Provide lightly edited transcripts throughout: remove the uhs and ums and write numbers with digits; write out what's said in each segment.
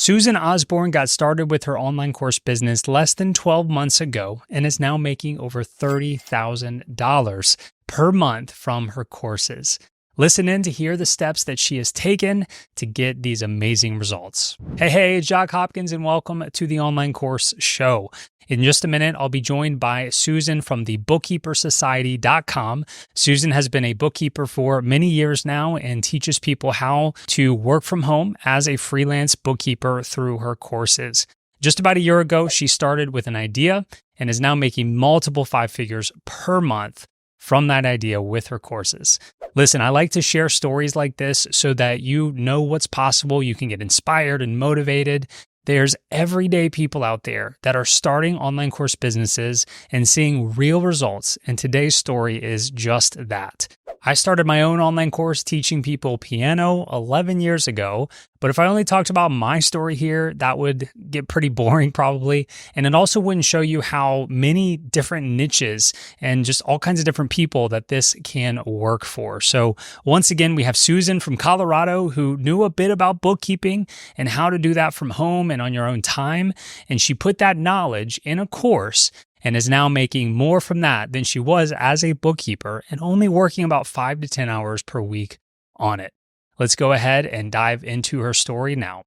Susan Osborne got started with her online course business less than 12 months ago and is now making over $30,000 per month from her courses. Listen in to hear the steps that she has taken to get these amazing results. Hey, Jacques Hopkins, and welcome to the Online Course Show. In just a minute, I'll be joined by Susan from the bookkeepersociety.com. Susan has been a bookkeeper for many years now and teaches people how to work from home as a freelance bookkeeper through her courses. Just about a year ago, she started with an idea and is now making multiple five figures per month from that idea with her courses. Listen, I like to share stories like this so that you know what's possible. You can get inspired and motivated. There's everyday people out there that are starting online course businesses and seeing real results. And today's story is just that. I started my own online course teaching people piano 11 years ago. But if I only talked about my story here, that would get pretty boring probably. And it also wouldn't show you how many different niches and just all kinds of different people that this can work for. So once again, we have Susan from Colorado who knew a bit about bookkeeping and how to do that from home and on your own time. And she put that knowledge in a course and is now making more from that than she was as a bookkeeper and only working about 5 to 10 hours per week on it. Let's go ahead and dive into her story now.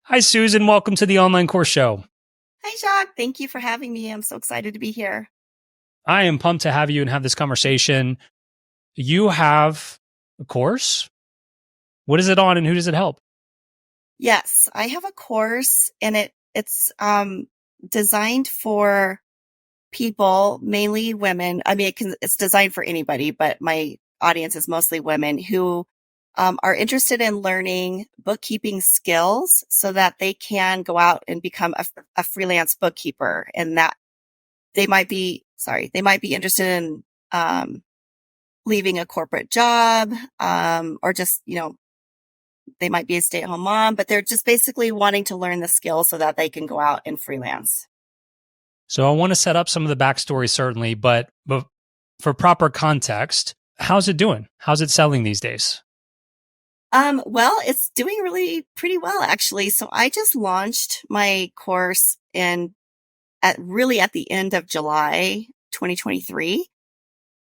Hi, Susan. Welcome to the Online Course Show. Hi, Jacques. Thank you for having me. I'm so excited to be here. I am pumped to have you and have this conversation. You have a course. What is it on and who does it help? Yes, I have a course and it's designed for people, mainly women. I mean, it's designed for anybody, but my audience is mostly women who are interested in learning bookkeeping skills so that they can go out and become a freelance bookkeeper. And that they might be interested in leaving a corporate job or just, they might be a stay-at-home mom, but they're just basically wanting to learn the skills so that they can go out and freelance. So I want to set up some of the backstory, certainly, but for proper context, how's it doing? How's it selling these days? Well, it's doing really pretty well, actually. So I just launched my course at the end of July 2023.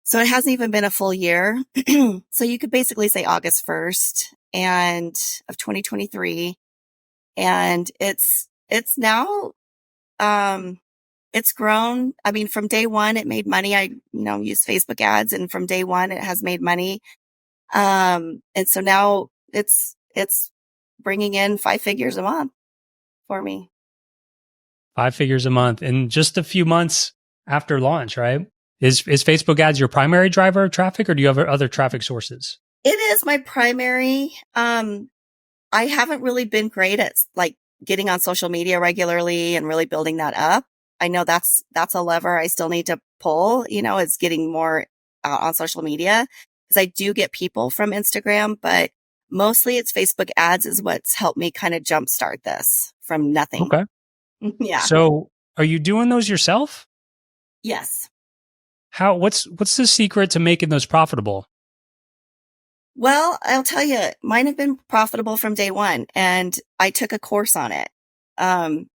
So it hasn't even been a full year. So you could basically say August 1st of 2023. And it's now, it's grown. I mean, from day one, it made money. I, use Facebook ads, and from day one, it has made money. And so now it's bringing in 5 figures a month for me. 5 figures a month in just a few months after launch, right? Is Facebook ads your primary driver of traffic, or do you have other traffic sources? It is my primary. I haven't really been great at getting on social media regularly and really building that up. I know that's a lever I still need to pull, is getting more on social media, because I do get people from Instagram, but mostly it's Facebook ads is what's helped me kind of jumpstart this from nothing. Okay. Yeah. So are you doing those yourself? Yes. What's the secret to making those profitable? Well, I'll tell you, mine have been profitable from day one, and I took a course on it. And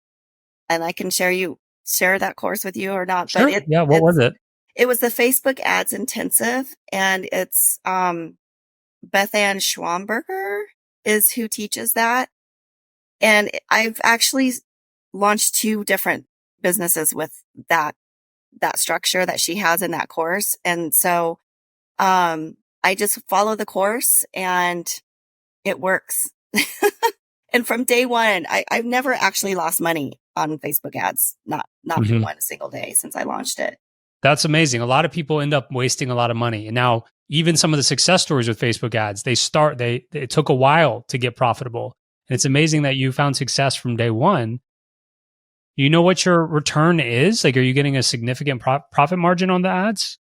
I can share that course with you or not. Sure. But what was it? It was the Facebook Ads Intensive, and it's Beth Ann Schwamberger is who teaches that. And I've actually launched 2 different businesses with that structure that she has in that course. And so I just follow the course and it works. And from day one, I've never actually lost money on Facebook ads, not for one single day since I launched it. That's amazing. A lot of people end up wasting a lot of money. And now even some of the success stories with Facebook ads, it took a while to get profitable. And it's amazing that you found success from day one. You know what your return is? Like, are you getting a significant profit margin on the ads?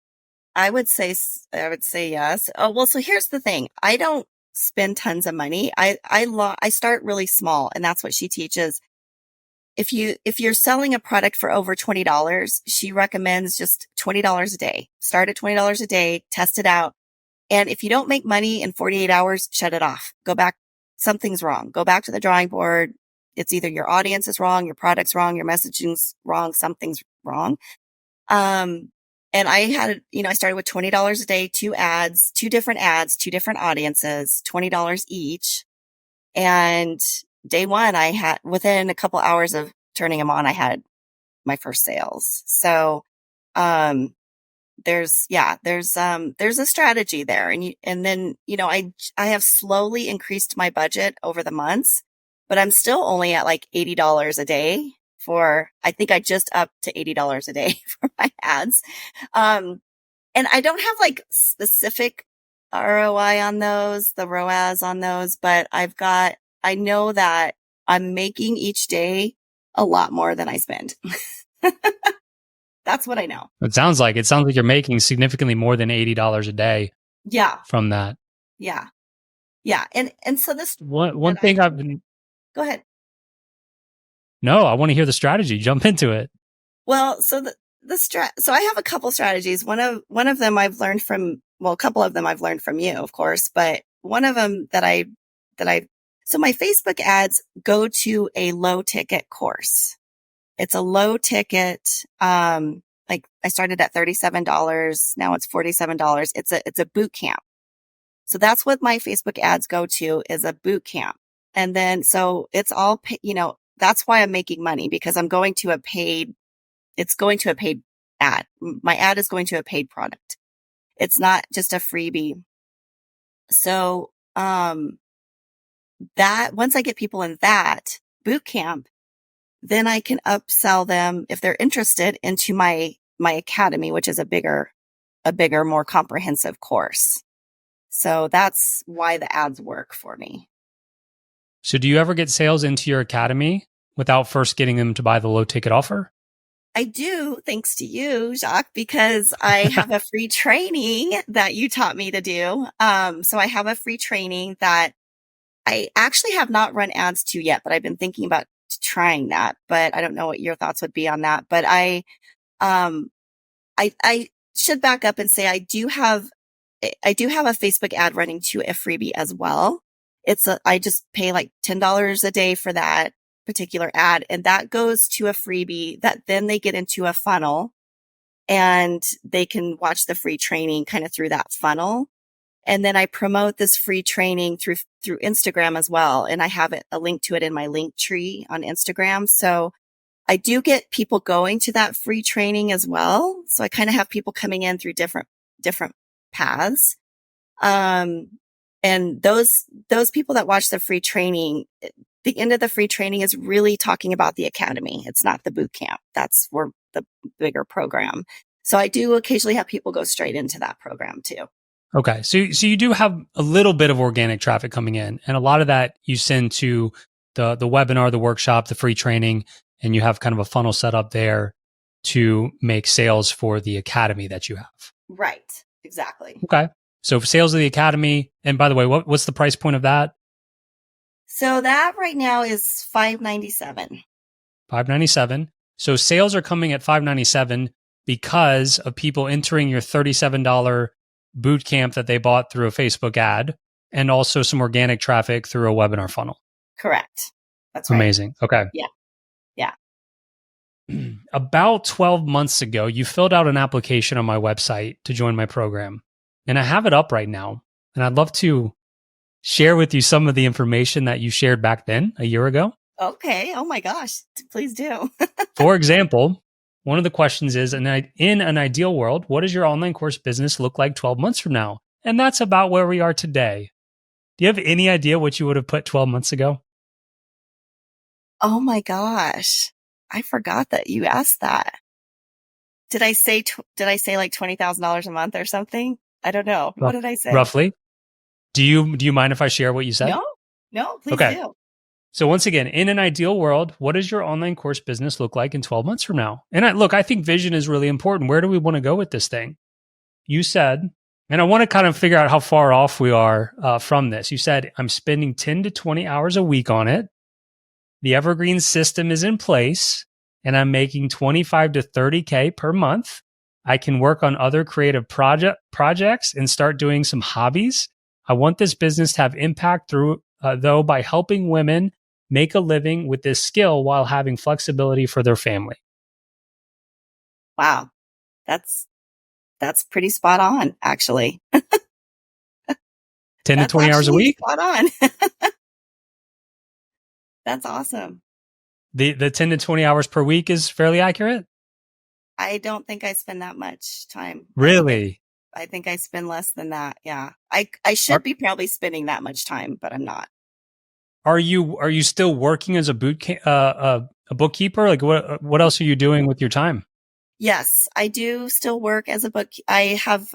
I would say yes. Oh, well, so here's the thing. I don't spend tons of money. I start really small, and that's what she teaches. If you're selling a product for over $20, she recommends just $20 a day. Start at $20 a day, test it out. And if you don't make money in 48 hours, shut it off. Go back something's wrong. Go back to the drawing board. It's either your audience is wrong, your product's wrong, your messaging's wrong, something's wrong. And I had, I started with $20 a day, two different ads, two different audiences, $20 each. And day one, within a couple hours of turning them on, I had my first sales. So, there's a strategy there. And then, I have slowly increased my budget over the months, but I'm still only at like $80 a day I think I just upped to $80 a day for my ads. And I don't have like specific ROI on those, the ROAS on those, but I know that I'm making each day a lot more than I spend. That's what I know. It sounds like you're making significantly more than $80 a day. Yeah. From that. Yeah. Yeah. And so this one thing I've been. Go ahead. No, I want to hear the strategy. Jump into it. Well, so so I have a couple strategies. One of them I've learned from, a couple of them I've learned from you, of course, but one of them so my Facebook ads go to a low ticket course. It's a low ticket, like I started at $37. Now it's $47. It's a boot camp. So that's what my Facebook ads go to, is a boot camp. And then, so it's all, that's why I'm making money, because it's going to a paid ad. My ad is going to a paid product. It's not just a freebie. So, that once I get people in that boot camp, then I can upsell them, if they're interested, into my academy, which is a bigger, more comprehensive course. So that's why the ads work for me. So do you ever get sales into your academy without first getting them to buy the low ticket offer? I do, thanks to you, Jacques, because I have a free training that you taught me to do. So I have a free training that I actually have not run ads to yet, but I've been thinking about trying that, but I don't know what your thoughts would be on that. But I should back up and say I do have a Facebook ad running to a freebie as well. I just pay like $10 a day for that particular ad, and that goes to a freebie that then they get into a funnel, and they can watch the free training kind of through that funnel. And then I promote this free training through Instagram as well. And I have a link to it in my link tree on Instagram. So I do get people going to that free training as well. So I kind of have people coming in through different paths. And those people that watch the free training, the end of the free training is really talking about the academy. It's not the boot camp. That's where the bigger program. So I do occasionally have people go straight into that program too. Okay. So you do have a little bit of organic traffic coming in, and a lot of that you send to the webinar, the workshop, the free training, and you have kind of a funnel set up there to make sales for the academy that you have. Right. Exactly. Okay. So sales of the academy, and by the way, what's the price point of that? So that right now is $597. $597. So sales are coming at $597 because of people entering your $37 boot camp that they bought through a Facebook ad, and also some organic traffic through a webinar funnel. Correct. That's right. Amazing. Okay. Yeah. About 12 months ago, you filled out an application on my website to join my program, and I have it up right now. And I'd love to share with you some of the information that you shared back then, a year ago. Okay. Oh my gosh. Please do. For example, one of the questions is, in an ideal world, what does your online course business look like 12 months from now? And that's about where we are today. Do you have any idea what you would have put 12 months ago? Oh my gosh. I forgot that you asked that. Did I say like $20,000 a month or something? I don't know. What did I say? Roughly. Do you mind if I share what you said? No, please do. So once again, in an ideal world, what does your online course business look like in 12 months from now? And I think vision is really important. Where do we want to go with this thing? You said, and I want to kind of figure out how far off we are from this. You said, I'm spending 10 to 20 hours a week on it. The evergreen system is in place, and I'm making 25 to 30K per month. I can work on other creative projects and start doing some hobbies. I want this business to have impact through though, by helping women make a living with this skill while having flexibility for their family. Wow. That's pretty spot on, actually. 10 to That's 20 hours a actually week? spot on. That's awesome. The 10 to 20 hours per week is fairly accurate? I don't think I spend that much time. Really? I think I spend less than that. Yeah. I should Are, be probably spending that much time, but I'm not. are you still working as a a bookkeeper? Like what else are you doing with your time? Yes, I do still work as a I have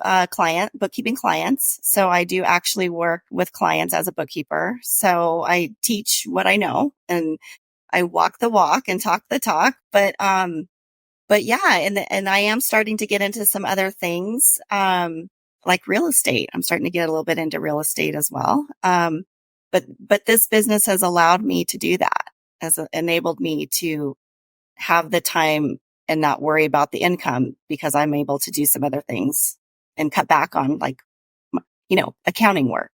bookkeeping clients. So I do actually work with clients as a bookkeeper. So I teach what I know and I walk the walk and talk the talk. But yeah, and I am starting to get into some other things, like real estate. I'm starting to get a little bit into real estate as well. But this business has allowed me to do that, enabled me to have the time and not worry about the income because I'm able to do some other things and cut back on accounting work.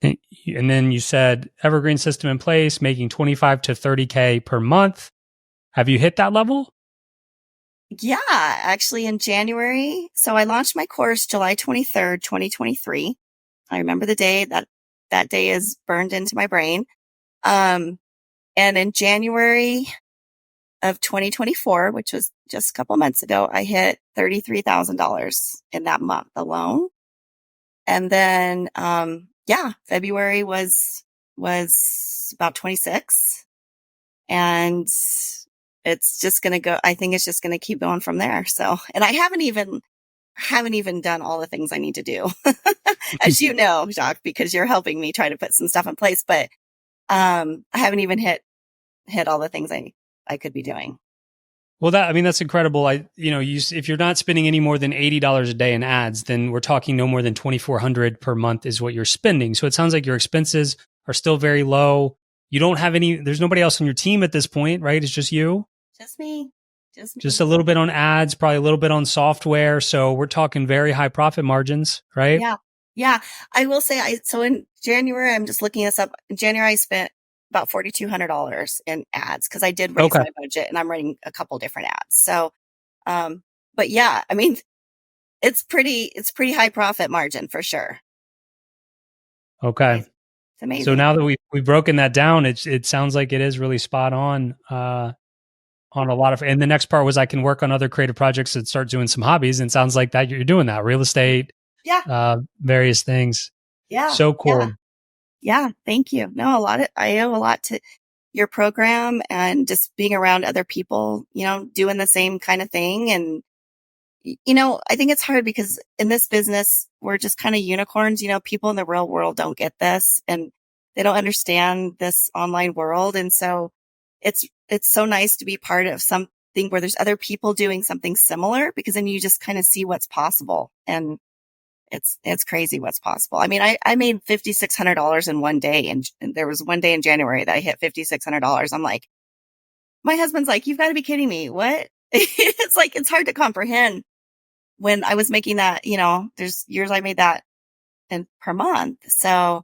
And then you said evergreen system in place, making 25 to 30K per month. Have you hit that level? Yeah, actually in January. So I launched my course July 23rd, 2023. I remember the day that day is burned into my brain. And in January of 2024, which was just a couple months ago, I hit $33,000 in that month alone. And then, February was about 26, and it's just going to go. I think it's just going to keep going from there. So, and I haven't even done all the things I need to do, as you know, Jacques, because you're helping me try to put some stuff in place. But I haven't even hit all the things I could be doing. Well, that's incredible. If you're not spending any more than $80 a day in ads, then we're talking no more than $2,400 per month is what you're spending. So it sounds like your expenses are still very low. You don't have there's nobody else on your team at this point, right? It's just you. Just me. Just a little bit on ads, probably a little bit on software. So we're talking very high profit margins, right? Yeah. Yeah. I will say so in January, I'm just looking this up. In January, I spent about $4,200 in ads because I did raise my budget and I'm running a couple different ads. So, but yeah, I mean, it's pretty high profit margin for sure. Okay. It's amazing. So now that we've broken that down, it sounds like it is really spot on a lot of, and the next part was I can work on other creative projects and start doing some hobbies. And it sounds like that you're doing that, real estate, various things. Yeah. So cool. Yeah. Thank you. No, I owe a lot to your program and just being around other people, doing the same kind of thing. And, I think it's hard because in this business, we're just kind of unicorns. People in the real world don't get this and they don't understand this online world. And so it's so nice to be part of something where there's other people doing something similar, because then you just kind of see what's possible. And it's crazy what's possible. I mean, I made $5,600 in one day, and there was one day in January that I hit $5,600. I'm like, my husband's like, you've got to be kidding me. What? It's like, it's hard to comprehend when I was making that, there's years I made that per month. So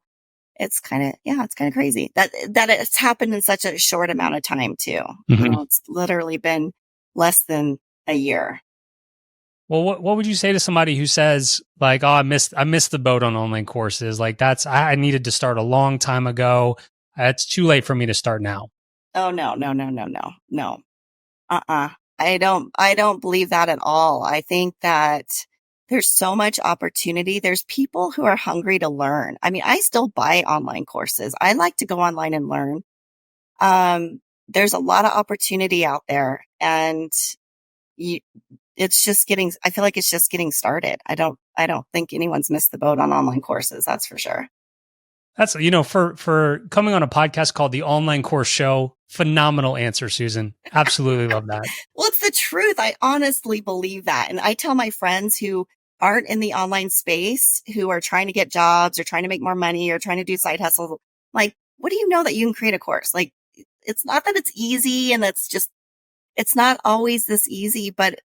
it's kind of crazy that it's happened in such a short amount of time too. Mm-hmm. It's literally been less than a year. Well, what would you say to somebody who says like, "Oh, I missed the boat on online courses. Like I needed to start a long time ago. It's too late for me to start now." Oh no. I don't believe that at all. I think that there's so much opportunity. There's people who are hungry to learn. I mean, I still buy online courses. I like to go online and learn. There's a lot of opportunity out there, and I feel like it's just getting started. I don't think anyone's missed the boat on online courses. That's for sure. That's, for coming on a podcast called The Online Course Show, phenomenal answer, Susan. Absolutely love that. Well, it's the truth. I honestly believe that. And I tell my friends who aren't in the online space, who are trying to get jobs or trying to make more money or trying to do side hustles, like, what do you know that you can create a course? Like, it's not that it's easy, and it's not always this easy, but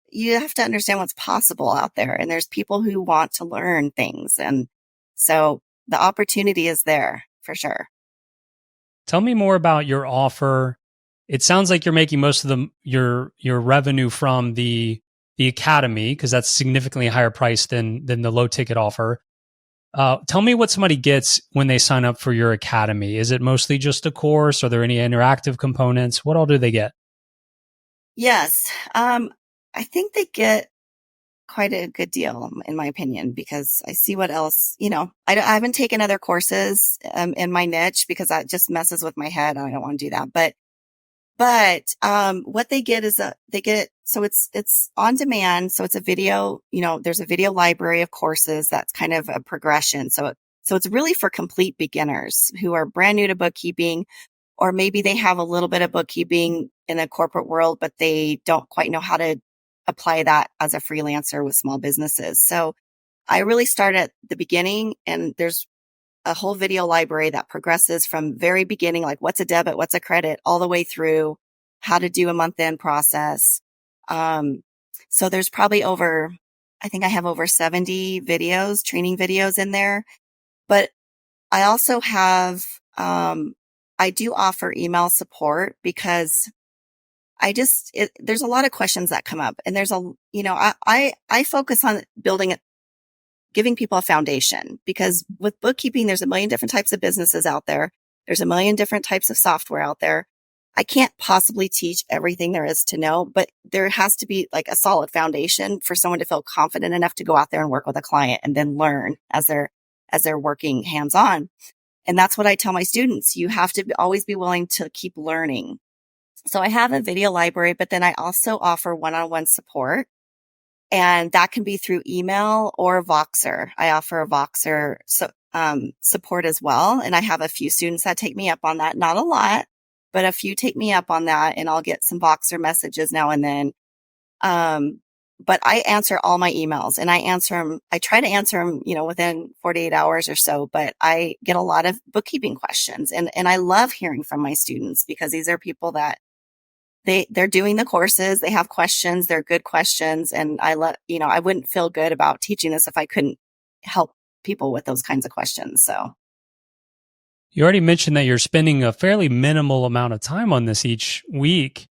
you have to understand what's possible out there. And there's people who want to learn things. And so the opportunity is there for sure. Tell me more about your offer. It sounds like you're making most of your revenue from the academy, because that's significantly higher price than the low ticket offer. Tell me what somebody gets when they sign up for your academy. Is it mostly just a course? Are there any interactive components? What all do they get? Yes. I think they get quite a good deal in my opinion, because I see what else, I haven't taken other courses in my niche because that just messes with my head. I don't want to do that. But what they get is so it's on demand. So it's a video, there's a video library of courses that's kind of a progression. So it's really for complete beginners who are brand new to bookkeeping, or maybe they have a little bit of bookkeeping in a corporate world, but they don't quite know how to apply that as a freelancer with small businesses. So I really start at the beginning, and there's a whole video library that progresses from very beginning, like what's a debit, what's a credit, all the way through how to do a month-end process. So there's probably I think I have over 70 videos, training videos in there. But I also have, I do offer email support because there's a lot of questions that come up, and I focus on giving people a foundation, because with bookkeeping, there's a million different types of businesses out there. There's a million different types of software out there. I can't possibly teach everything there is to know, but there has to be like a solid foundation for someone to feel confident enough to go out there and work with a client and then learn as they're working hands on. And that's what I tell my students. You have to always be willing to keep learning. So I have a video library, but then I also offer one-on-one support, and that can be through email or Voxer. I offer a Voxer support as well. And I have a few students that take me up on that. Not a lot, but a few take me up on that, and I'll get some Voxer messages now and then. But I answer all my emails, and I try to answer them, within 48 hours or so, but I get a lot of bookkeeping questions, and I love hearing from my students, because these are people that they're doing the courses, they have questions, they're good questions. And I wouldn't feel good about teaching this if I couldn't help people with those kinds of questions. So You already mentioned that you're spending a fairly minimal amount of time on this each week.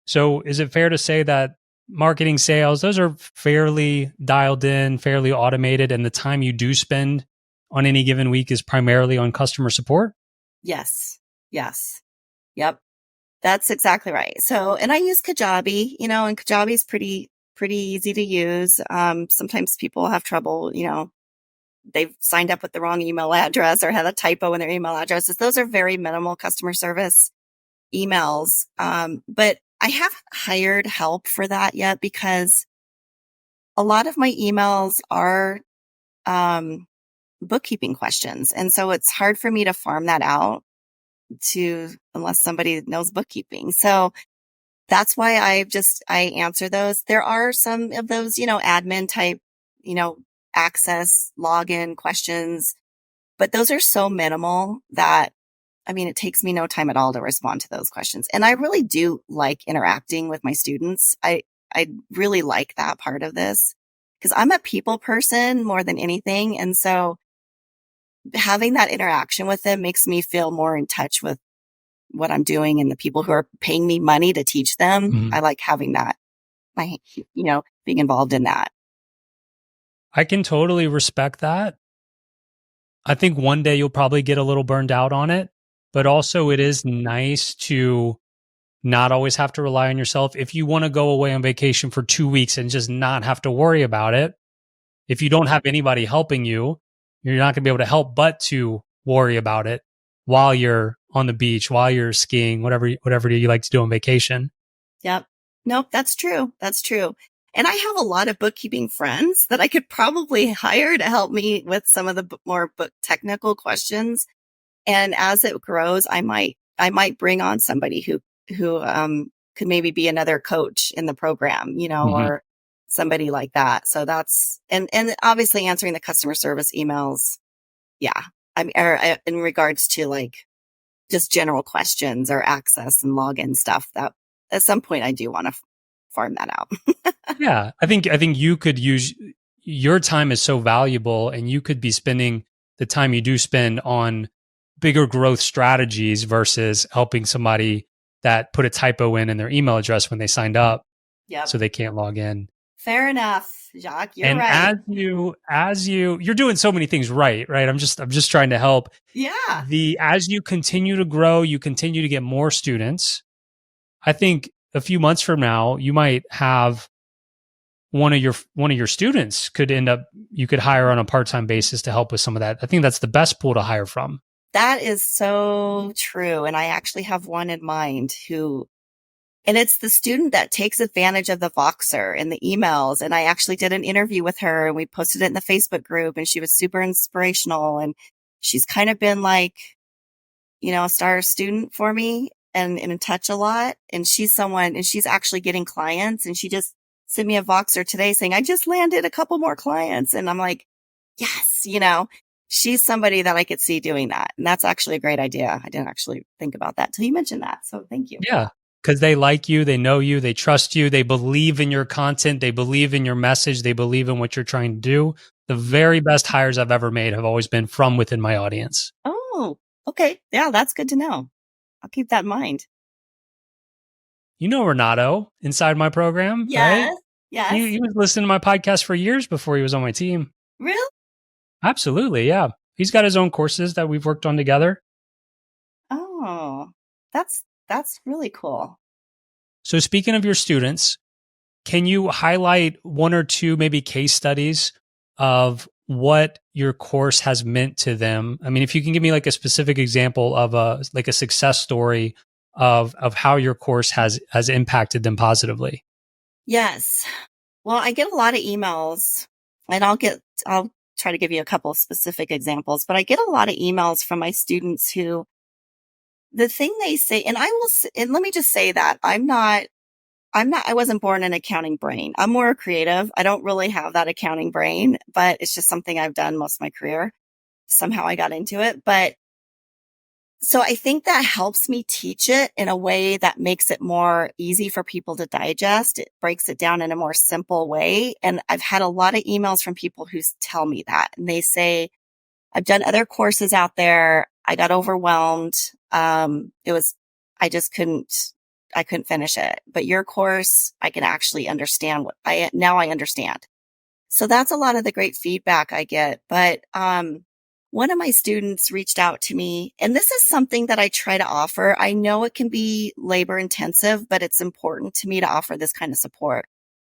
So is it fair to say that marketing, sales, those are fairly dialed in, fairly automated, and the time you do spend on any given week is primarily on customer support? yes. Yep. That's exactly right. So, and I use Kajabi, and Kajabi is pretty easy to use. Sometimes people have trouble, they've signed up with the wrong email address or had a typo in their email addresses. Those are very minimal customer service emails. But I haven't hired help for that yet, because a lot of my emails are, bookkeeping questions. And so it's hard for me to farm that out unless somebody knows bookkeeping. So that's why I answer those. There are some of those, admin type, access login questions, but those are so minimal that, it takes me no time at all to respond to those questions. And I really do like interacting with my students. I really like that part of this, because I'm a people person more than anything. And so having that interaction with them makes me feel more in touch with what I'm doing and the people who are paying me money to teach them. Mhm. I like having that, being involved in that. I can totally respect that. I think one day you'll probably get a little burned out on it, but also it is nice to not always have to rely on yourself. If you want to go away on vacation for 2 weeks and just not have to worry about it, if you don't have anybody helping you, you're not going to be able to help but to worry about it while you're on the beach, while you're skiing, whatever you like to do on vacation. Yep. Nope. That's true. And I have a lot of bookkeeping friends that I could probably hire to help me with some of the more book technical questions. And as it grows, I might bring on somebody who could maybe be another coach in the program, or somebody like that. So that's, and obviously answering the customer service emails. Yeah. In regards to like just general questions or access and login stuff, that at some point I do want to farm that out. Yeah, I think you could use your time is so valuable, and you could be spending the time you do spend on bigger growth strategies versus helping somebody that put a typo in their email address when they signed up Yep. so they can't log in. Fair enough, Jacques. You're And right. you're doing so many things right? I'm just trying to help. Yeah. As you continue to grow, you continue to get more students. I think a few months from now, you might have one of your students you could hire on a part-time basis to help with some of that. I think that's the best pool to hire from. That is so true. And I actually have one in mind and it's the student that takes advantage of the Voxer and the emails. And I actually did an interview with her and we posted it in the Facebook group and she was super inspirational. And she's kind of been like, a star student for me and in touch a lot. And she's actually getting clients. And she just sent me a Voxer today saying, I just landed a couple more clients. And I'm like, yes, she's somebody that I could see doing that. And that's actually a great idea. I didn't actually think about that till you mentioned that. So thank you. Yeah. Because they like you, they know you, they trust you, they believe in your content, they believe in your message, they believe in what you're trying to do. The very best hires I've ever made have always been from within my audience. Oh, okay. Yeah, that's good to know. I'll keep that in mind. You know Renato inside my program, right? Yes. Yes. He was listening to my podcast for years before he was on my team. Really? Absolutely, yeah. He's got his own courses that we've worked on together. Oh, that's really cool. So speaking of your students, can you highlight one or two maybe case studies of what your course has meant to them? I mean, if you can give me like a specific example of a success story of how your course has impacted them positively. Yes. Well, I get a lot of emails and I'll try to give you a couple of specific examples, but I get a lot of emails from my students who the thing they say, and let me just say that I wasn't born an accounting brain. I'm more creative. I don't really have that accounting brain, but it's just something I've done most of my career. Somehow I got into it. But so I think that helps me teach it in a way that makes it more easy for people to digest. It breaks it down in a more simple way. And I've had a lot of emails from people who tell me that, and they say, I've done other courses out there. I got overwhelmed. I just I couldn't finish it, but your course, I can actually understand now I understand. So that's a lot of the great feedback I get. But, one of my students reached out to me, and this is something that I try to offer. I know it can be labor intensive, but it's important to me to offer this kind of support.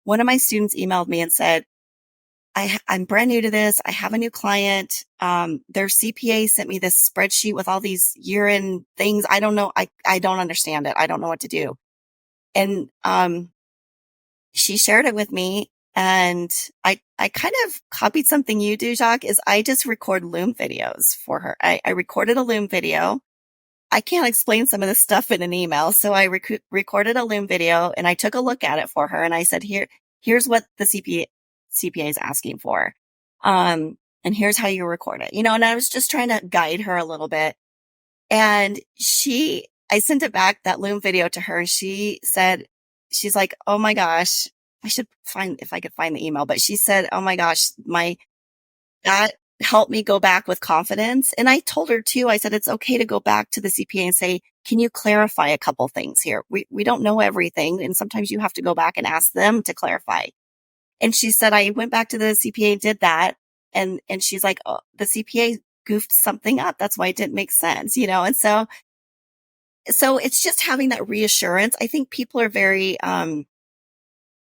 One of my students emailed me and said, I'm brand new to this. I have a new client. Their CPA sent me this spreadsheet with all these year-end things. I don't know. I don't understand it. I don't know what to do. And, she shared it with me, and I kind of copied something you do, Jacques, is I just record Loom videos for her. I recorded a Loom video. I can't explain some of this stuff in an email. So I recorded a Loom video and I took a look at it for her. And I said, here's what the CPA is asking for. And here's how you record it, and I was just trying to guide her a little bit. And I sent it back, that Loom video, to her. And she's like, oh my gosh, I should if I could find the email, but she said, oh my gosh, that helped me go back with confidence. And I told her too, I said, it's okay to go back to the CPA and say, can you clarify a couple things here? We don't know everything. And sometimes you have to go back and ask them to clarify. And she said, I went back to the CPA and did that. And she's like, oh, the CPA goofed something up. That's why it didn't make sense, And so it's just having that reassurance. I think people are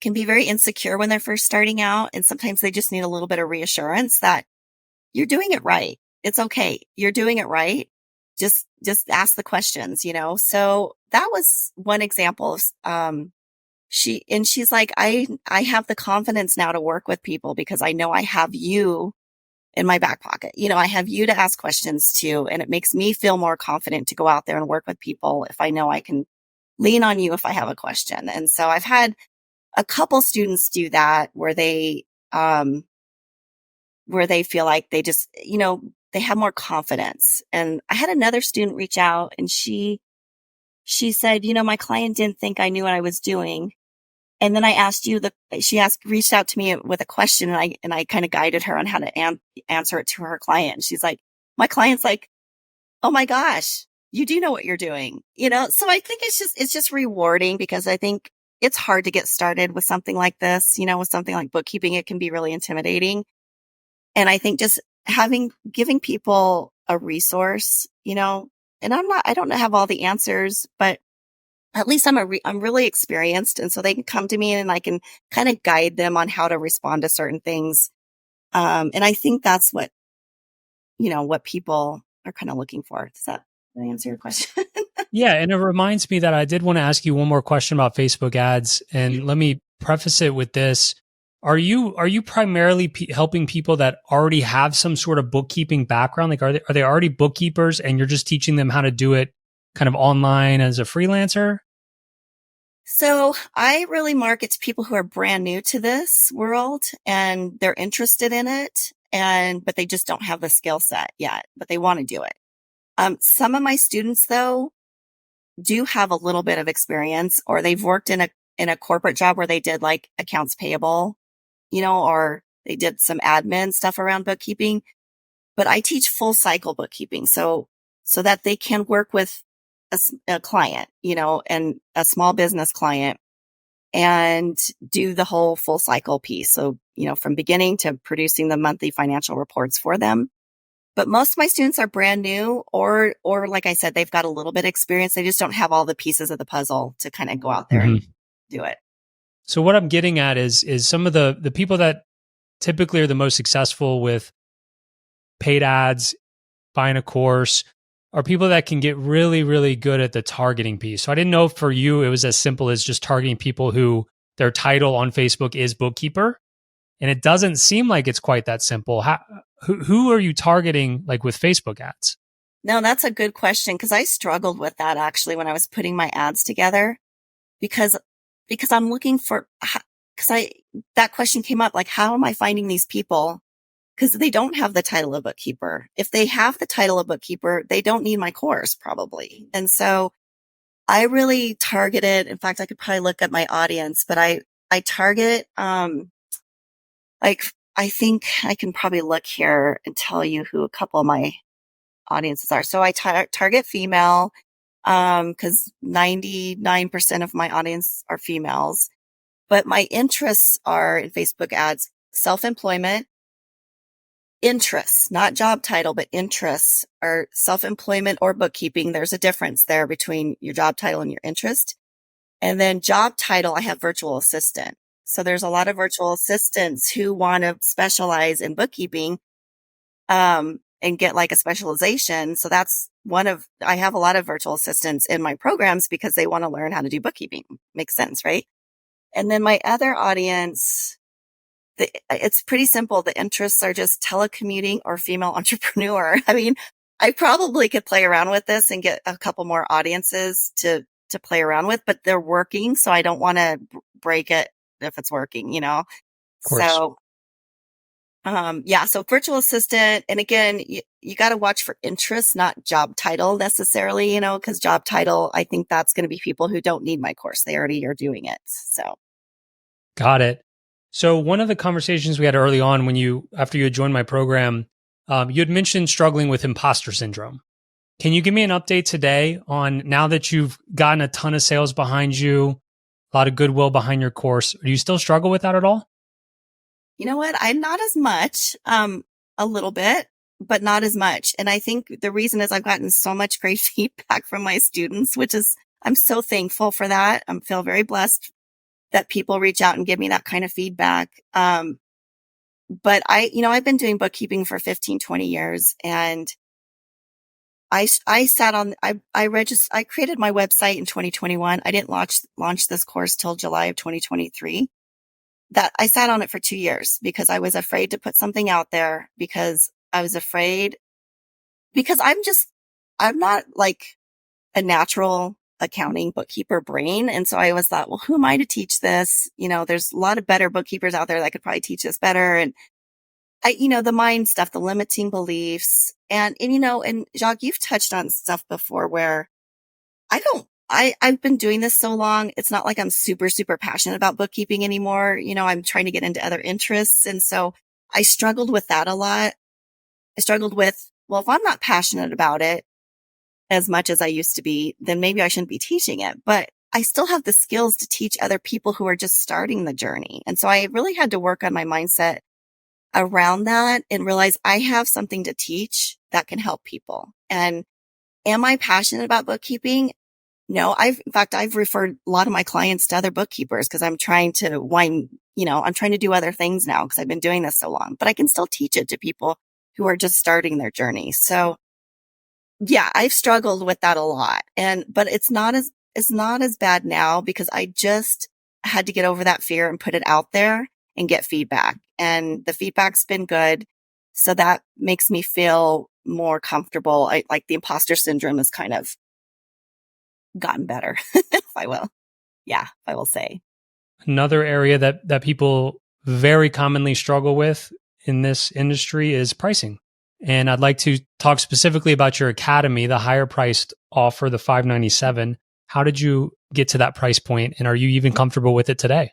can be very insecure when they're first starting out. And sometimes they just need a little bit of reassurance that you're doing it right. It's okay. You're doing it right. Just ask the questions, So that was one example of, she's like, I have the confidence now to work with people because I know I have you in my back pocket. I have you to ask questions to, and it makes me feel more confident to go out there and work with people if I know I can lean on you if I have a question. And so I've had a couple students do that where they feel like they just, they have more confidence. And I had another student reach out and she said, my client didn't think I knew what I was doing. And then reached out to me with a question, and I kind of guided her on how to answer it to her client. And she's like, my client's like, oh my gosh, you do know what you're doing, So I think it's just rewarding, because I think it's hard to get started with something like this, with something like bookkeeping. It can be really intimidating. And I think just giving people a resource, and I don't have all the answers, but at least I'm really experienced. And so they can come to me and I can kind of guide them on how to respond to certain things. And I think that's what people are kind of looking for. Did I answer your question? Yeah, and it reminds me that I did want to ask you one more question about Facebook ads, and let me preface it with this. Are you primarily helping people that already have some sort of bookkeeping background? Like, are they already bookkeepers and you're just teaching them how to do it kind of online as a freelancer? So I really market to people who are brand new to this world and they're interested in it, but they just don't have the skill set yet, but they want to do it. Some of my students, though, do have a little bit of experience, or they've worked in a corporate job where they did like accounts payable, or they did some admin stuff around bookkeeping. But I teach full cycle bookkeeping, so that they can work with a client, and a small business client, and do the whole full cycle piece. So, from beginning to producing the monthly financial reports for them. But most of my students are brand new, or like I said, they've got a little bit of experience. They just don't have all the pieces of the puzzle to kind of go out there and do it. So what I'm getting at is some of the people that typically are the most successful with paid ads, buying a course, are people that can get really, really good at the targeting piece. So I didn't know if for you it was as simple as just targeting people who their title on Facebook is bookkeeper. And it doesn't seem like it's quite that simple. Who are you targeting, like with Facebook ads? No, that's a good question, because I struggled with that actually when I was putting my ads together, because I'm looking for, that question came up, like, how am I finding these people? Because they don't have the title of bookkeeper. If they have the title of bookkeeper, they don't need my course probably. And so I really targeted, in fact, I could probably look at my audience, but I target, like, I think I can probably look here and tell you who a couple of my audiences are. So I target female, because 99% of my audience are females, but my interests are in Facebook ads, self-employment. Interests, not job title, but interests are self-employment or bookkeeping. There's a difference there between your job title and your interest. And then job title, I have virtual assistant. So there's a lot of virtual assistants who want to specialize in bookkeeping, and get like a specialization. So I have a lot of virtual assistants in my programs because they want to learn how to do bookkeeping. Makes sense, right? And then my other audience, it's pretty simple. The interests are just telecommuting or female entrepreneur. I mean, I probably could play around with this and get a couple more audiences to play around with, but they're working. So I don't want to break it if it's working, Of course. So, so virtual assistant. And again, you got to watch for interest, not job title necessarily, because job title, I think that's going to be people who don't need my course. They already are doing it. So. Got it. So one of the conversations we had early on after you had joined my program, you had mentioned struggling with imposter syndrome. Can you give me an update today on, now that you've gotten a ton of sales behind you, a lot of goodwill behind your course, do you still struggle with that at all? You know what? I'm not as much, a little bit, but not as much. And I think the reason is I've gotten so much great feedback from my students, I'm so thankful for that. I feel very blessed that people reach out and give me that kind of feedback. But I've been doing bookkeeping for 15, 20 years, and I created my website in 2021. I didn't launch this course till July of 2023. That I sat on it for 2 years because I was afraid to put something out there, because I was afraid, because I'm not like a natural accounting bookkeeper brain. And so I always thought, well, who am I to teach this? There's a lot of better bookkeepers out there that could probably teach this better. And the mind stuff, the limiting beliefs, and Jacques, you've touched on stuff before where I I've been doing this so long. It's not like I'm super, super passionate about bookkeeping anymore. I'm trying to get into other interests. And so I struggled with that a lot. I struggled with, well, if I'm not passionate about it as much as I used to be, then maybe I shouldn't be teaching it. But I still have the skills to teach other people who are just starting the journey. And so I really had to work on my mindset around that and realize I have something to teach that can help people. And am I passionate about bookkeeping? No, in fact, I've referred a lot of my clients to other bookkeepers because I'm trying to I'm trying to do other things now because I've been doing this so long, but I can still teach it to people who are just starting their journey. So yeah, I've struggled with that a lot. But it's not as bad now because I just had to get over that fear and put it out there and get feedback. And the feedback's been good. So that makes me feel more comfortable. Like the imposter syndrome has kind of gotten better, if I will. Yeah, if I will say. Another area that people very commonly struggle with in this industry is pricing. And I'd like to talk specifically about your academy, the higher priced offer, the $597. How did you get to that price point, and are you even comfortable with it today?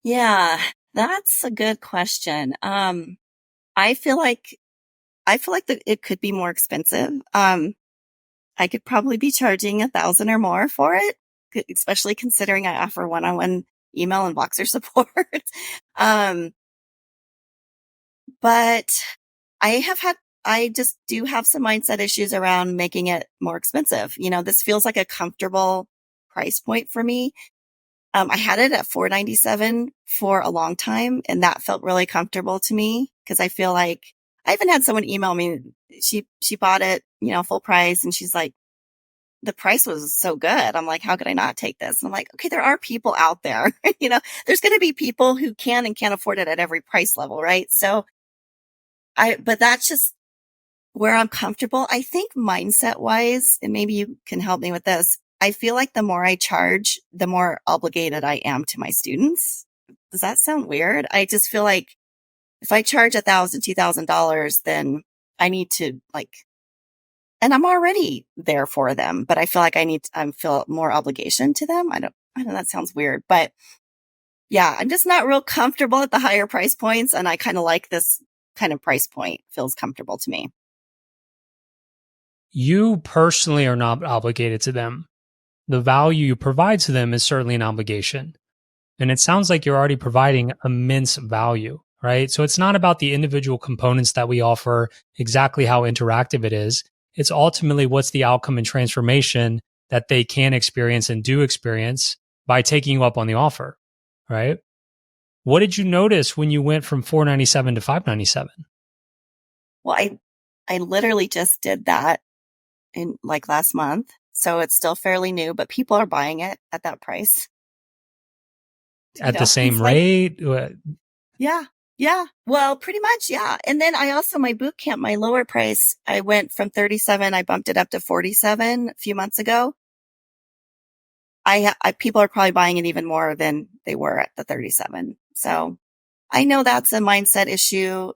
Yeah, that's a good question. I feel like that it could be more expensive. I could probably be charging 1,000 or more for it, especially considering I offer one-on-one email and Voxer support. um, but I just do have some mindset issues around making it more expensive. This feels like a comfortable price point for me. I had it at $497 for a long time, and that felt really comfortable to me because I feel like I even had someone email me. She bought it, full price, and she's like, the price was so good. I'm like, how could I not take this? And I'm like, okay, there are people out there, there's going to be people who can and can't afford it at every price level. Right. So but that's just where I'm comfortable. I think mindset wise, and maybe you can help me with this. I feel like the more I charge, the more obligated I am to my students. Does that sound weird? I just feel like if I charge $1,000, $2,000, then I need to and I'm already there for them, but I feel like I feel more obligation to them. I don't know. That sounds weird, but yeah, I'm just not real comfortable at the higher price points. And I kind of like this kind of price point. Feels comfortable to me. You personally are not obligated to them. The value you provide to them is certainly an obligation. And it sounds like you're already providing immense value, right? So it's not about the individual components that we offer, exactly how interactive it is. It's ultimately what's the outcome and transformation that they can experience and do experience by taking you up on the offer, right? What did you notice when you went from $497 to $597? Well, I literally just did that in last month. So it's still fairly new, but people are buying it at that price. At the same rate? Yeah. Yeah. Well, pretty much. Yeah. And then my boot camp, my lower price, I went from 37. I bumped it up to 47 a few months ago. People are probably buying it even more than they were at the 37. So I know that's a mindset issue.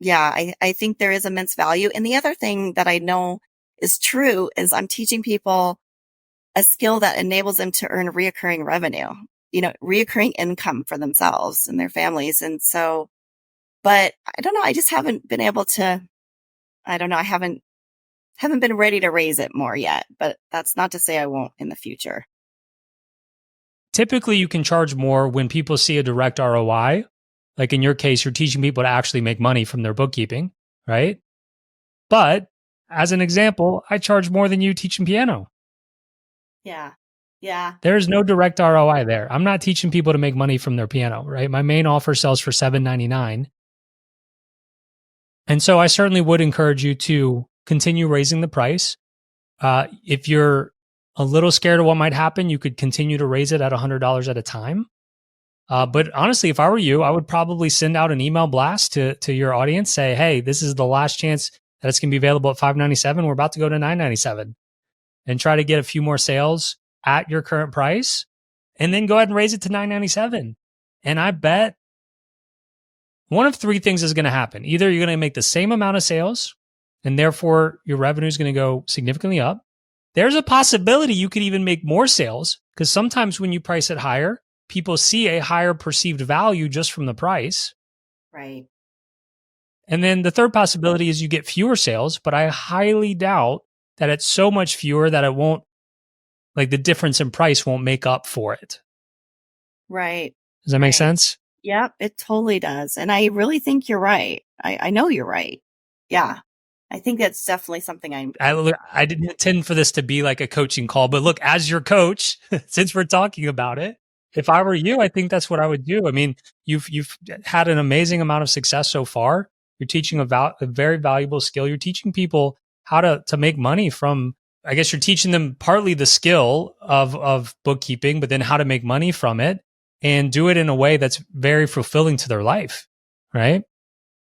Yeah, I think there is immense value. And the other thing that I know is true is I'm teaching people a skill that enables them to earn reoccurring revenue, reoccurring income for themselves and their families. And so, but I don't know. I just haven't been able to, I don't know. I haven't been ready to raise it more yet, but that's not to say I won't in the future. Typically, you can charge more when people see a direct ROI. Like in your case, you're teaching people to actually make money from their bookkeeping, right? But as an example, I charge more than you teaching piano. Yeah. Yeah. There's no direct ROI there. I'm not teaching people to make money from their piano, right? My main offer sells for $799. And so I certainly would encourage you to continue raising the price. If you're a little scared of what might happen, you could continue to raise it at $100 at a time. But honestly, if I were you, I would probably send out an email blast to your audience, say, hey, this is the last chance that it's going to be available at $597. We're about to go to $997, and try to get a few more sales at your current price, and then go ahead and raise it to $997. And I bet one of three things is going to happen. Either you're going to make the same amount of sales, and therefore your revenue is going to go significantly up, there's a possibility you could even make more sales, because sometimes when you price it higher, people see a higher perceived value just from the price. Right. And then the third possibility is you get fewer sales, but I highly doubt that it's so much fewer that it won't, like the difference in price won't make up for it. Right. Does that make sense? Yep, it totally does. And I really think you're right. I know you're right. Yeah. I think that's definitely something I didn't intend for this to be like a coaching call, but look, as your coach, since we're talking about it, if I were you, I think that's what I would do. I mean, you've had an amazing amount of success so far. You're teaching a very valuable skill. You're teaching people how to make money from, I guess you're teaching them partly the skill of bookkeeping, but then how to make money from it and do it in a way that's very fulfilling to their life, right?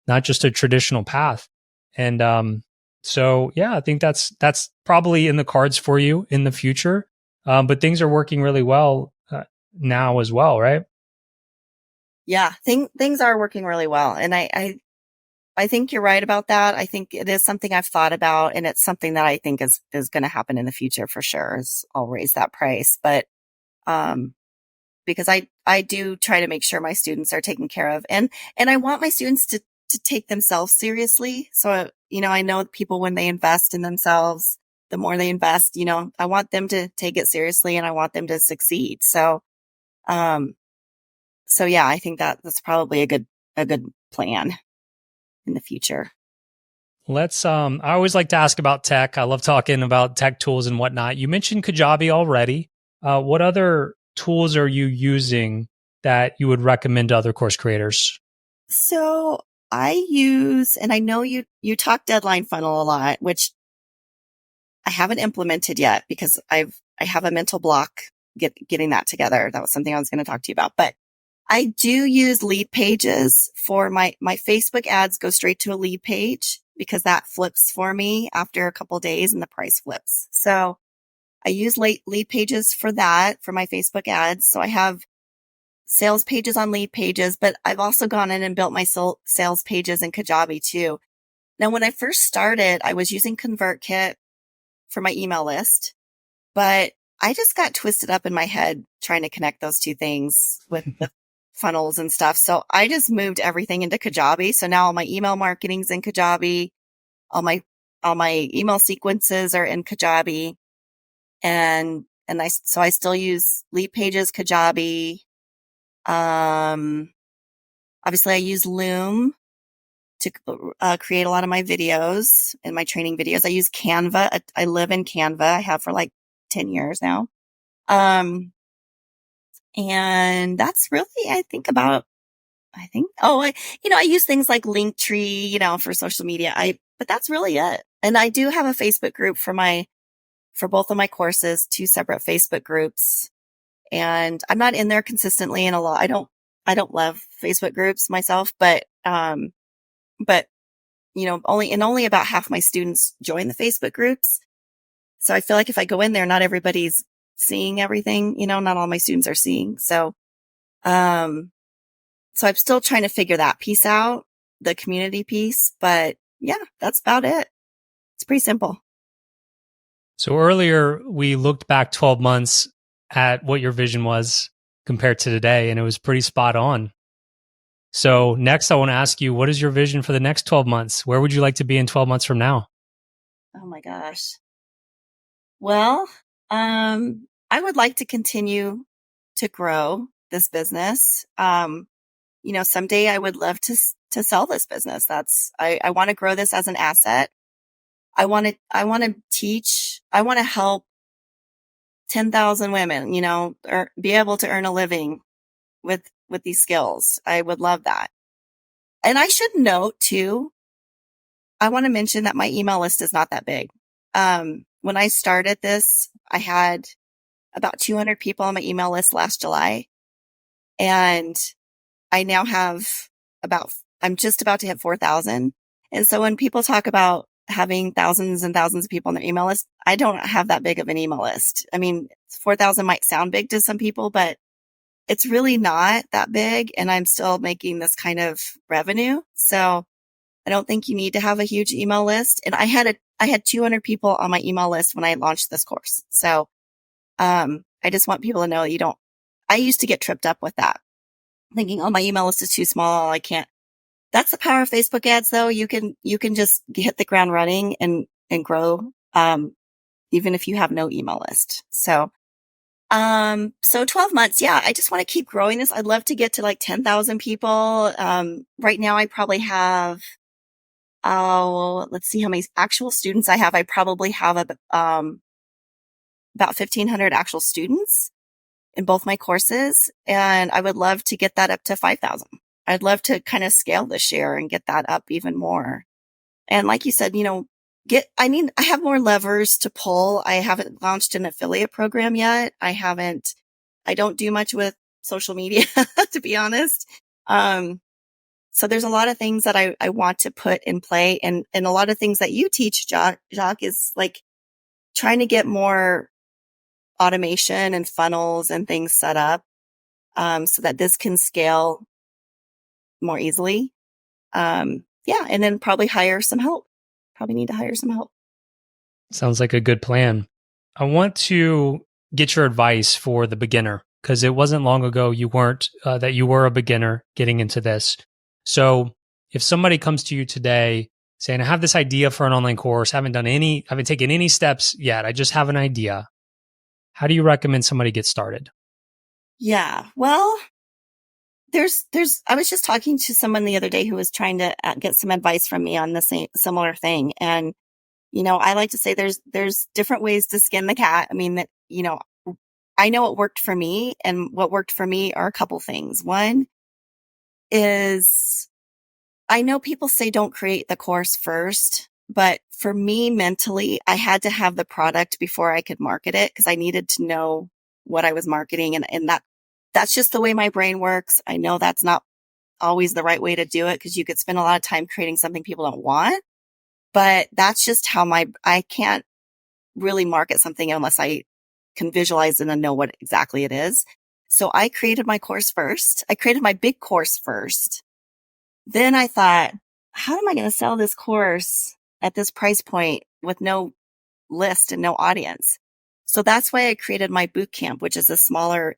Not just a traditional path. And so yeah, I think that's probably in the cards for you in the future. But things are working really well now as well, right? Yeah, things are working really well. And I think you're right about that. I think it is something I've thought about, and it's something that I think is going to happen in the future for sure. Is I'll raise that price, but because I do try to make sure my students are taken care of, and I want my students to take themselves seriously. So I know people, when they invest in themselves, the more they invest, I want them to take it seriously, and I want them to succeed. So yeah, I think that's probably a good plan in the future. Let's I always like to ask about tech. I love talking about tech tools and whatnot. You mentioned Kajabi already. What other tools are you using that you would recommend to other course creators? So I use, and I know you talk deadline funnel a lot, which I haven't implemented yet because I have a mental block getting that together. That was something I was going to talk to you about, but I do use lead pages for my Facebook ads. Go straight to a lead page because that flips for me after a couple of days, and the price flips. So I use lead pages for that, for my Facebook ads. So I have sales pages on lead pages, but I've also gone in and built my sales pages in Kajabi too. Now, when I first started, I was using ConvertKit for my email list, but I just got twisted up in my head trying to connect those two things with the funnels and stuff. So I just moved everything into Kajabi. So now all my email marketing's in Kajabi. All my email sequences are in Kajabi. And I still use lead pages, Kajabi. Obviously I use Loom to create a lot of my videos and my training videos. I use Canva. I live in Canva. I have for like 10 years now. And that's really, I use things like Linktree, for social media. But that's really it. And I do have a Facebook group for both of my courses, 2 separate Facebook groups. And I'm not in there consistently in a lot. I don't love Facebook groups myself, but only about half my students join the Facebook groups. So I feel like if I go in there, not everybody's seeing everything, not all my students are seeing. So I'm still trying to figure that piece out, the community piece, but yeah, that's about it. It's pretty simple. So earlier we looked back 12 months at what your vision was compared to today, and it was pretty spot on. So next I want to ask you, what is your vision for the next 12 months? Where would you like to be in 12 months from now? Oh my gosh. Well, I would like to continue to grow this business. Someday I would love to sell this business. I want to grow this as an asset. I want to teach. I want to help 10,000 women, or be able to earn a living with these skills. I would love that. And I should note too, I want to mention that my email list is not that big. When I started this, I had about 200 people on my email list last July. And I now have I'm just about to hit 4,000. And so when people talk about having thousands and thousands of people on their email list, I don't have that big of an email list. I mean, 4,000 might sound big to some people, but it's really not that big. And I'm still making this kind of revenue. So I don't think you need to have a huge email list. And I had I had 200 people on my email list when I launched this course. So, I just want people to know I used to get tripped up with that, thinking, oh, my email list is too small. I can't. That's the power of Facebook ads, though. You can just hit the ground running and grow, even if you have no email list. So 12 months. Yeah. I just want to keep growing this. I'd love to get to like 10,000 people. Right now I probably have, let's see how many actual students I have. I probably have about 1,500 actual students in both my courses. And I would love to get that up to 5,000. I'd love to kind of scale this year and get that up even more. And like you said, I have more levers to pull. I haven't launched an affiliate program yet. I don't do much with social media, to be honest. So there's a lot of things that I want to put in play, and a lot of things that you teach, Jacques, is like trying to get more automation and funnels and things set up, so that this can scale more easily. Yeah. And then probably hire some help. Probably need to hire some help. Sounds like a good plan. I want to get your advice for the beginner, because it wasn't long ago you were a beginner getting into this. So if somebody comes to you today saying, I have this idea for an online course, haven't taken any steps yet, I just have an idea, how do you recommend somebody get started? Yeah. Well, I was just talking to someone the other day who was trying to get some advice from me on the same similar thing. And, I like to say there's different ways to skin the cat. I mean, I know what worked for me, and what worked for me are a couple things. One is, I know people say don't create the course first, but for me mentally, I had to have the product before I could market it, because I needed to know what I was marketing. And that's just the way my brain works. I know that's not always the right way to do it, because you could spend a lot of time creating something people don't want. But that's just how I can't really market something unless I can visualize it and know what exactly it is. So I created my course first. I created my big course first. Then I thought, how am I going to sell this course at this price point with no list and no audience? So that's why I created my boot camp, which is a smaller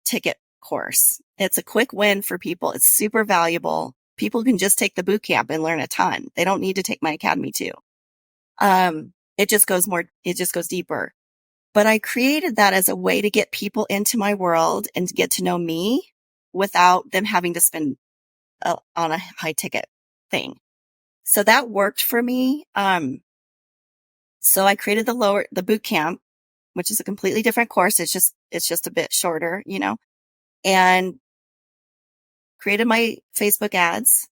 ticket course. It's a quick win for people. It's super valuable. People can just take the boot camp and learn a ton. They don't need to take my academy too. It just goes deeper. But I created that as a way to get people into my world and to get to know me without them having to spend on a high ticket thing. So that worked for me. So I created the boot camp, which is a completely different course. It's just a bit shorter, and created my Facebook ads.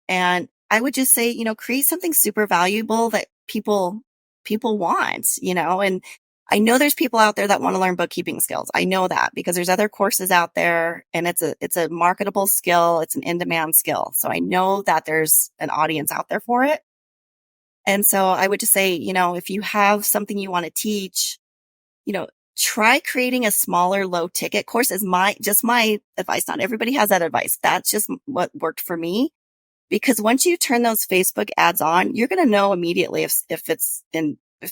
And I would just say, create something super valuable that people want, and I know there's people out there that want to learn bookkeeping skills. I know that because there's other courses out there, and it's a marketable skill. It's an in-demand skill. So I know that there's an audience out there for it. And so I would just say, if you have something you want to teach, try creating a smaller low ticket course is my advice. Not everybody has that advice. That's just what worked for me. Because once you turn those Facebook ads on, you're going to know immediately if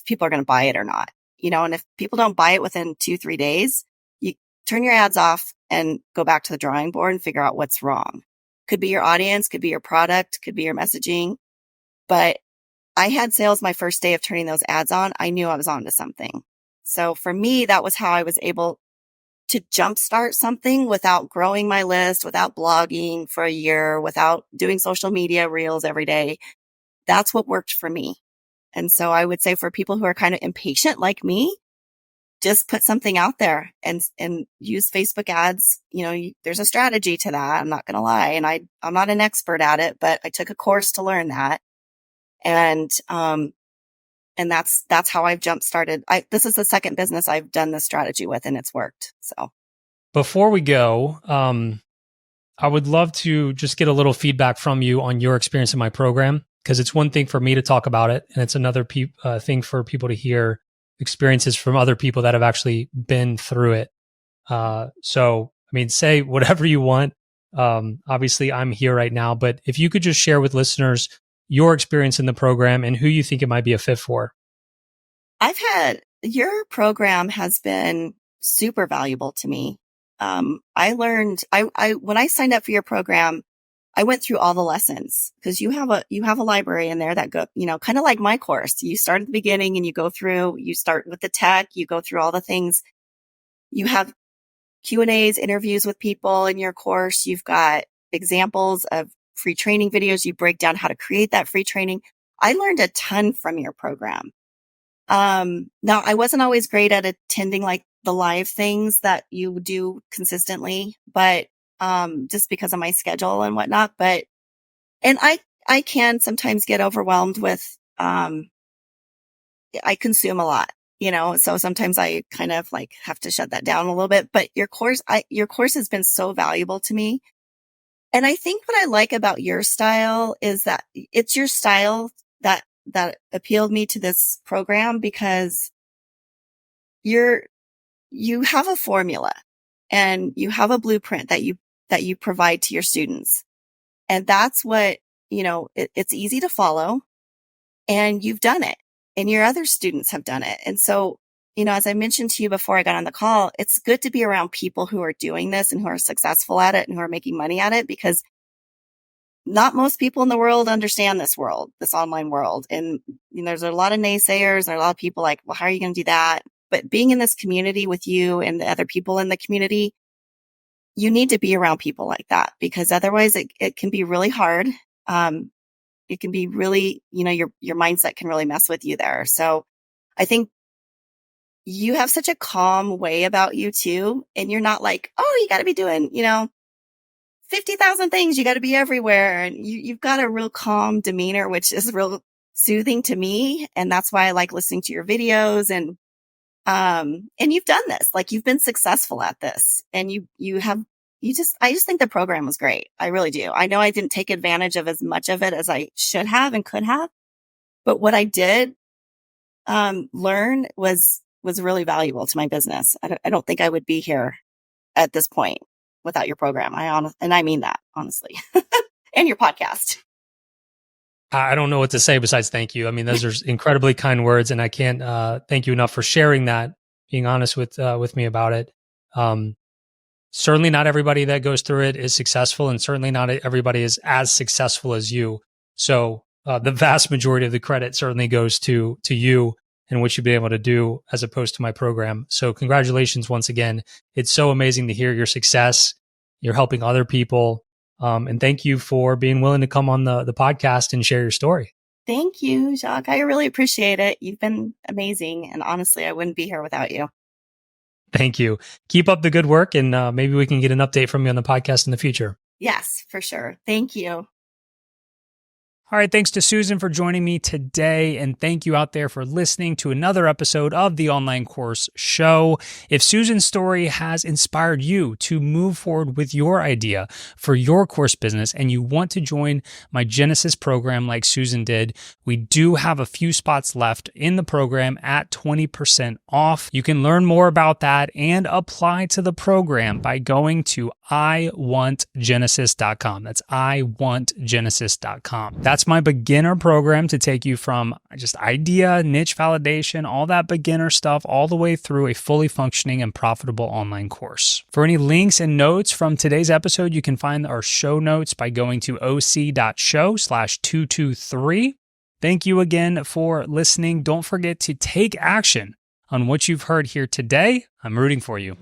people are going to buy it or not, and if people don't buy it within 2-3 days, you turn your ads off and go back to the drawing board and figure out what's wrong. Could be your audience, could be your product, could be your messaging. But I had sales my first day of turning those ads on. I knew I was onto something. So for me, that was how I was able to jumpstart something without growing my list, without blogging for a year, without doing social media reels every day. That's what worked for me. And so I would say for people who are kind of impatient like me, just put something out there and use Facebook ads. There's a strategy to that. I'm not going to lie. And I'm not an expert at it, but I took a course to learn that. And that's how I've jump started. This is the second business I've done this strategy with, and it's worked. So before we go, I would love to just get a little feedback from you on your experience in my program, because it's one thing for me to talk about it, and it's another thing for people to hear experiences from other people that have actually been through it. So, say whatever you want. Obviously, I'm here right now, but if you could just share with listeners, your experience in the program and who you think it might be a fit for. Your program has been super valuable to me. I learned, when I signed up for your program, I went through all the lessons because you have a library in there that go, kind of like my course. You start at the beginning and you start with the tech, you go through all the things. You have Q&As, interviews with people in your course. You've got examples of free training videos. You break down how to create that free training. I learned a ton from your program. Now I wasn't always great at attending like the live things that you do consistently, but just because of my schedule and whatnot. And I can sometimes get overwhelmed with, I consume a lot, so sometimes I kind of like have to shut that down a little bit, but your course has been so valuable to me. And I think what I like about your style is that it's your style that appealed me to this program because you have a formula and you have a blueprint that you provide to your students. And that's what, it's easy to follow, and you've done it and your other students have done it. And so, as I mentioned to you before I got on the call, it's good to be around people who are doing this and who are successful at it and who are making money at it, because not most people in the world understand this online world. And there's a lot of naysayers and a lot of people like, well, how are you going to do that? But being in this community with you and the other people in the community, you need to be around people like that, because otherwise it can be really hard. It can be really, your mindset can really mess with you there. So I think you have such a calm way about you too. And you're not like, oh, you got to be doing, 50,000 things. You got to be everywhere. And you've got a real calm demeanor, which is real soothing to me. And that's why I like listening to your videos. And you've done this, like you've been successful at this, and I just think the program was great. I really do. I know I didn't take advantage of as much of it as I should have and could have, but what I did, learn was really valuable to my business. I don't think I would be here at this point without your program. And I mean that honestly, and your podcast. I don't know what to say besides thank you. I mean, those are incredibly kind words, and I can't thank you enough for sharing that, being honest with me about it. Certainly not everybody that goes through it is successful, and certainly not everybody is as successful as you. So the vast majority of the credit certainly goes to you and what you've been able to do as opposed to my program. So congratulations once again. It's so amazing to hear your success. You're helping other people. And thank you for being willing to come on the podcast and share your story. Thank you, Jacques. I really appreciate it. You've been amazing. And honestly, I wouldn't be here without you. Thank you. Keep up the good work, and maybe we can get an update from you on the podcast in the future. Yes, for sure. Thank you. All right, thanks to Susan for joining me today, and thank you out there for listening to another episode of the Online Course Show. If Susan's story has inspired you to move forward with your idea for your course business and you want to join my Genesis program like Susan did, we do have a few spots left in the program at 20% off. You can learn more about that and apply to the program by going to iwantgenesis.com. That's iwantgenesis.com. That's my beginner program to take you from just idea, niche validation, all that beginner stuff, all the way through a fully functioning and profitable online course. For any links and notes from today's episode, you can find our show notes by going to oc.show/223. Thank you again for listening. Don't forget to take action on what you've heard here today. I'm rooting for you.